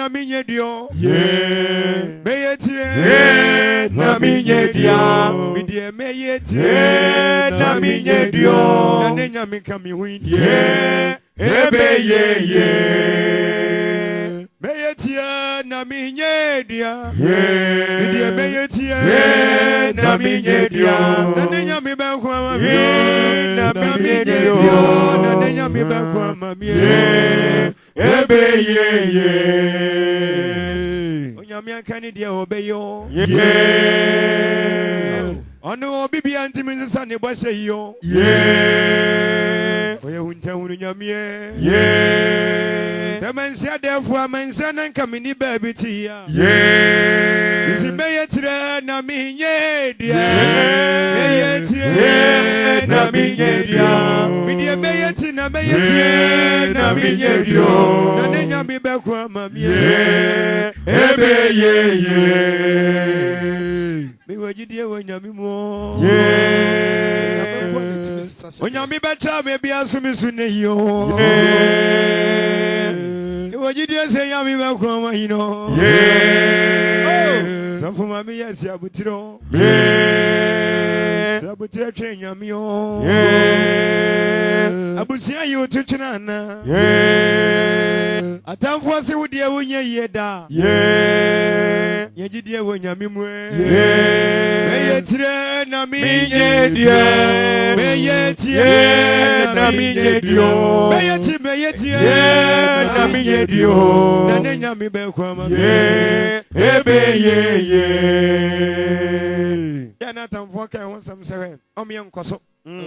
na minyedio. Yeah. Meye na minyedia. Midie meye na minyedio. Na nenya mikami hui. Yeah. Ebe ye. Meye na minyedia. Yeah. Midie meye na minyedia. Na nenya mi bankwa mami. Na minyedio. Na nenya mi bankwa mami. Ebe ye. Onyame akani dia obeyo. Yeah. Ono obibi anti minsa ne bose yo. Yeah. Oye hunta hunu nyame. Yeah. Semansia defo amansa na nkamini baby tia. Yeah. Isi meyetire na minye dia. Meyetire na minye dia. Midie meyeti na meyeti na minye dio. Na nenya mi bekwa mamie. Ebe ye. Mi wajidie wonyami mo. Yeah. Onyami becha me bia sumisu ne yo. Yeah. Wajidie se yami bekwa ma hino. Yeah. Safu mami yesi abutiro. Yeah. Sabutiro twe nyami yo. Yeah. Abusia yo tuchuna na. Yeah. Atamfo se wudie wonye yeda. Yeah. Yejidie wonyami mwe. Yeah. Meyetire na Minye dia. Meyetire na minye dio. Meyeti na minye dio. Na nenya mi bekwa ma. Ebe ye. Ya na tamfo kan ho sam sewe. Omye nkoso.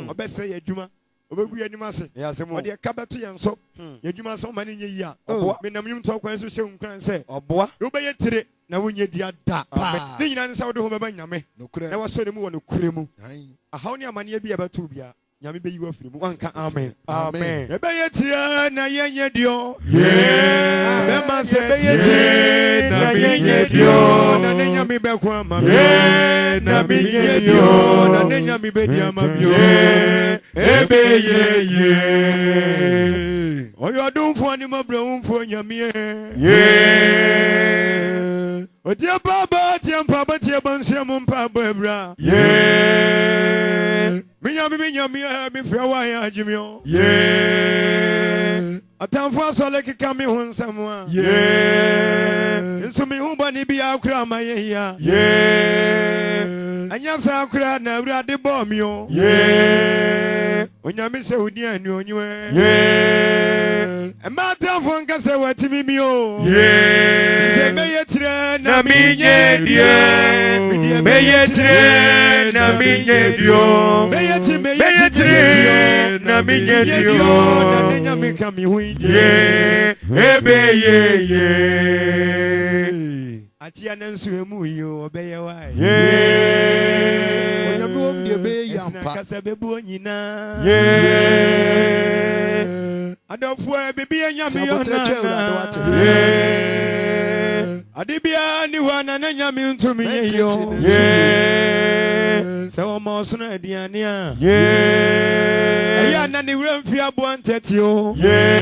Obese ye dwuma. Obegu ye nim ase. Ode kabeto ye nso. Ye dwuma so mani nye yi a. Me nam nyum to kwan so hye nkran se. Oboa. Wo be ye tire na wonye dia da. Ne nyina ne sa wo de ho beba nyame. Na waso de mu wo no kure mu. Ahaw ne amane bia beto bia. Nyame be yi wa firi mu. Wanka amen. Amen. Ebe ye tire na yenye dio. Yeah. Be ma se be ye tire na yenye dio. Na ne nyame be kwa ma. Na minye dio. Na ne nyame be dia ma bio. Ebe ye. Oyo adumfo ani mabrahumfo nyame. Yeah. Otia baba tiampa batia bansia mompa babra. Yeah. Minyame mi frawa ya ajimio. Yeah. Atamfo asole keka mi ho nsamwa. Yeah. Nso mi hu bani bia akura maye ya. Yeah. Anya sa akura na awurade bo mi o. Yeah. Onyame se odi anu onwe. Yeah. Ema atamfo nka se watimi mi o. Yeah. Se meyetire na minye dia. Meyetire na minye dio. Meyetire na minye dio. Na nenya mi kami hui. Yeah. Ebe ye. Achia na nsu emu yo obeye wa. Yeah. Onyame wom de be yampa. Kasa bebu onyina. Yeah. Adofo bebi anyame yo na. Yeah. Adibia ni wana na nyame ntumi ye yo. Yeah. Sawo mo so na aduane a. Yeah. Aya na ni wramfi abo antete o. Yeah.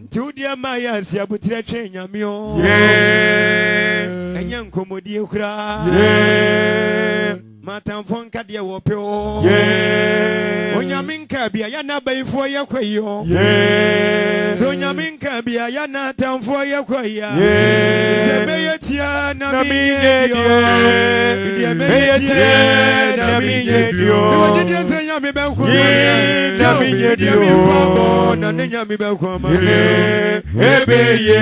Nti udia ma ya si abutire twe nyame o. Yeah. Enya nkomodi ekura. Yeah. Matamfo nka de wo pe o. Yeah. Onyame nka bia ya na bayifo ye kwayo. Yeah. So onyame nka bia ya na tamfo ye kwaya. Yeah. Se beyetia na minye dio. Meyetire na minye dio. Ni wajidie se nyame be kwa. Na minye dio. Na ne nyame be kwa ma. Ebe ye.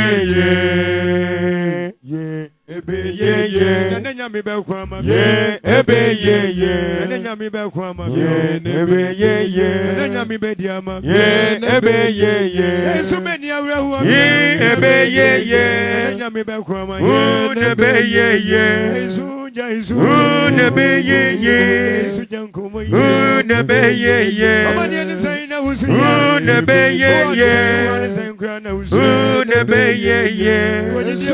Ebe ye. Na ne nyame be kwa ma. Ebe ye. Na ne nyame be kwa ma. Ebe ye. Na ne nyame be dia ma. Ebe ye. Yesu me ni awra hu. Ebe ye. Na ne nyame be kwa ma. Ebe ye. Yesu Yesu. Ebe ye. Yesu jankomo. Ebe ye. Mama ni ni sai na wusu. Ebe ye. nkruanhy3 Unebeye.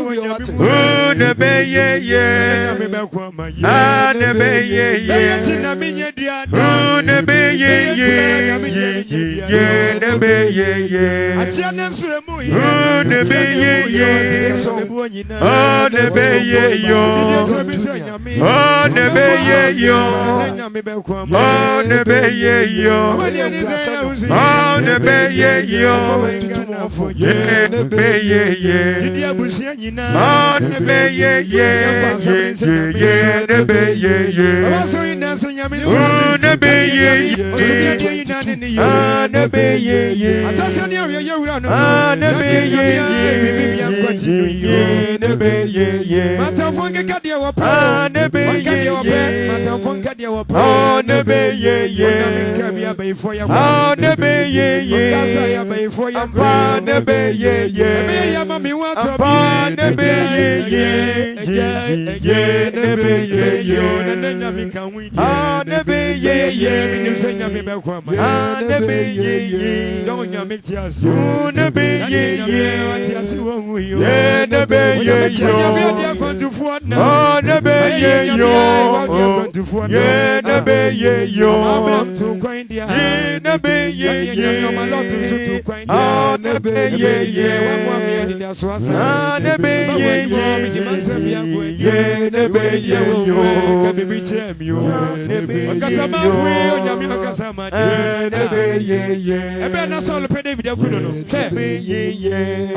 Unebeye. Anebeye.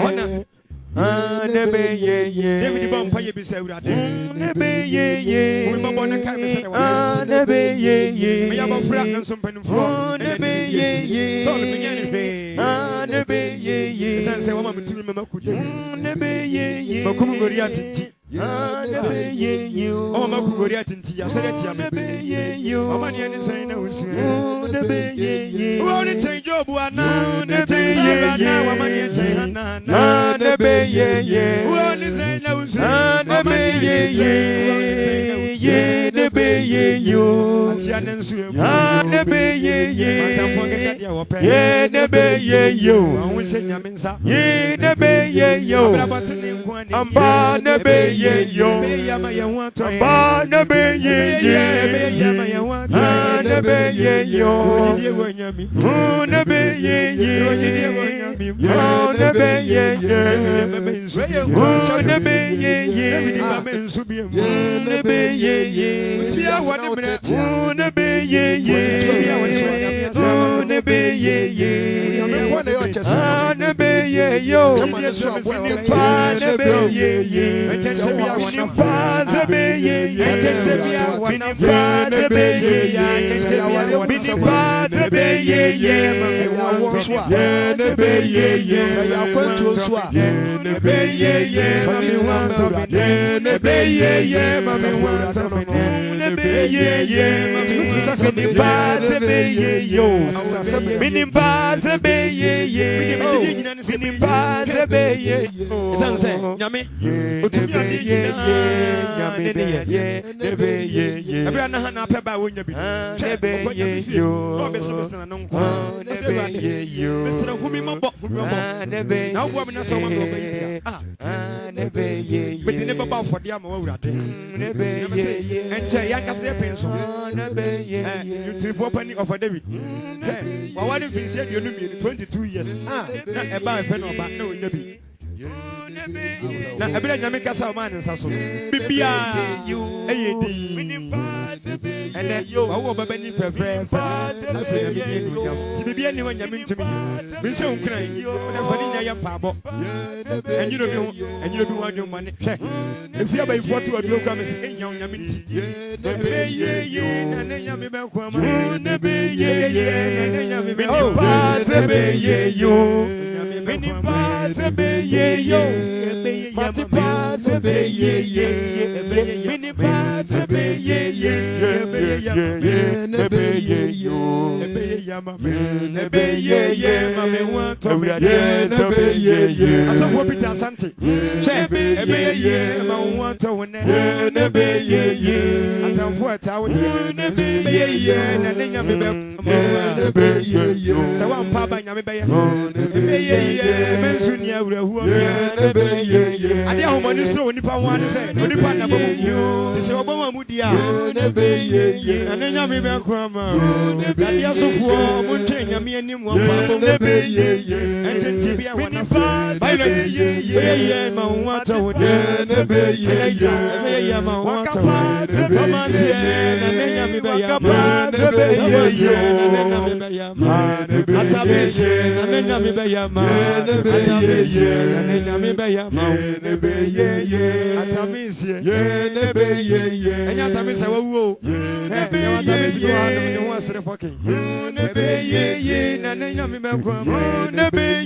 Unebeye. David Bompa ye bisa urade. Nebeye. We mabona kai bisa de wa. Nebeye. Me ya ba fra kan so mpanimfo. Nebeye. So le menya ni be. Nebeye. San se wa ma mutumi me makude. Nebeye. Makumu Goliath nti. Nebeye. O ma ku Goliath nti ya so de tia me. Nebeye. O ma ne ni san na usu. Nebeye. O ni chen Job ana. Nebeye. Wa ma ni chen ana. Nebeye. Nebeye, na ebere nyame kasa man nsa so bibia eyedi ene wo baba ni fefre na se nyame ni nyam ti bibia ni nyame ntimi bi se unkran na fani nya ya paabo enyiro bi ho adwo mane hwe efia ba ifo to adwo kwa me se enya nyame nti ebeye na ne nyame be kwa ma ne beye na ne nyame be pa se beye yo mini pa se beye yo mati pa se beye ye mini pa se beye ye beye yo beye ye mame want to beye ye aso for Peter Asante che beye ye ma want to won beye ye atamfo tawo be ye na ne nyame be so one papa nyame be ye mensu ni awurahu ade ahomani so onipa ho ane se onipa na bamu se obama mu dia na ne nyame be kwama ade asofo mo ntwe nyame anim wa papa mo ente bia wana violet ye ma wata wode ye ma wata kama se na ne nyame be ya atabese na ne nyame be ya atabese na ne nyame be ya atabese enya atabese wawo atabese ko anu ne ho asere fokin na ne nyame be kwa na be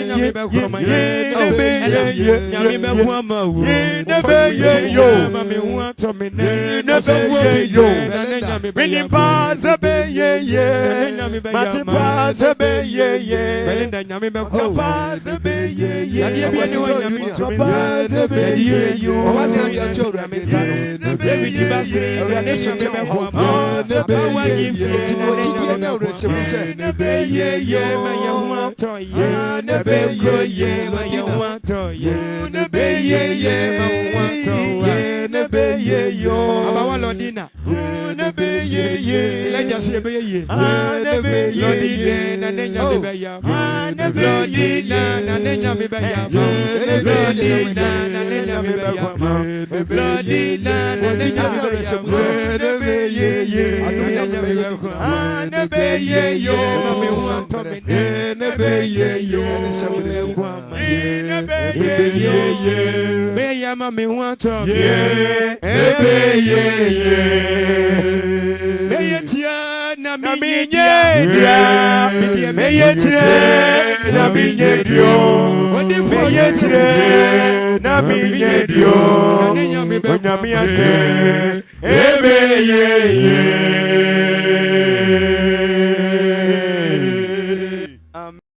nyame be kwa ma nyame be kwa ma wo na be yo ma me ho ato me na be yo na ne nyame be ya paze be mati paze be belinda nyame be kwa paze be na dia bi ni wo nyame to me paze be o wase ya chora me zano David basi ya nation me be kwa ma na be ye na urese se na be ye ma ya ho ato ye na be ye ma ya ho ato ye na be ye ma ho ato ye na be ye yo abawa lodina na be ye leja se be ye na be ye na ne nya be ya na be lodina na ne nya be ya lodina na ne nya be ya lodina na ne nya be ya na be ye na be ye yo me want to me na be ye yo me kwa na be ye me ya ma me want to be ye me ye tia na me nye me ye tia na me nye dio me ye tia na me nye dio onyame ake ye